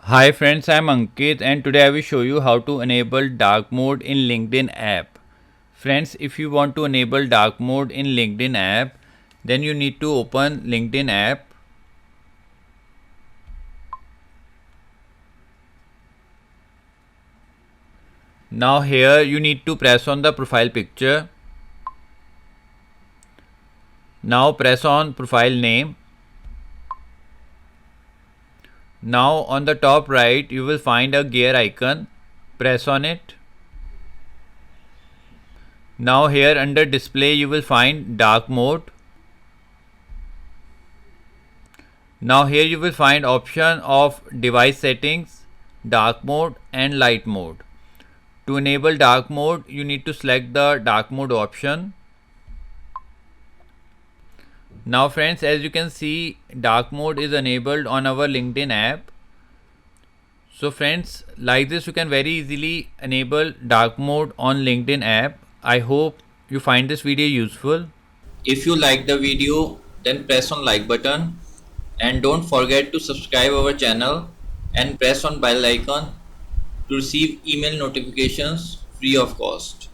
Hi friends, I'm Ankit and today I will show you how to enable dark mode in LinkedIn app. Friends, if you want to enable dark mode in LinkedIn app, then you need to open LinkedIn app. Now here you need to press on the profile picture. Now press on profile name. Now on the top right you will find a gear icon. Press on it. Now here under display you will find dark mode. Now here you will find option of device settings, dark mode and light mode. To enable dark mode, you need to select the dark mode option. Now friends, as you can see, dark mode is enabled on our LinkedIn app. So friends, like this you can very easily enable dark mode on LinkedIn app. I hope you find this video useful. If you like the video, then press on like button and don't forget to subscribe our channel and press on bell icon to receive email notifications free of cost.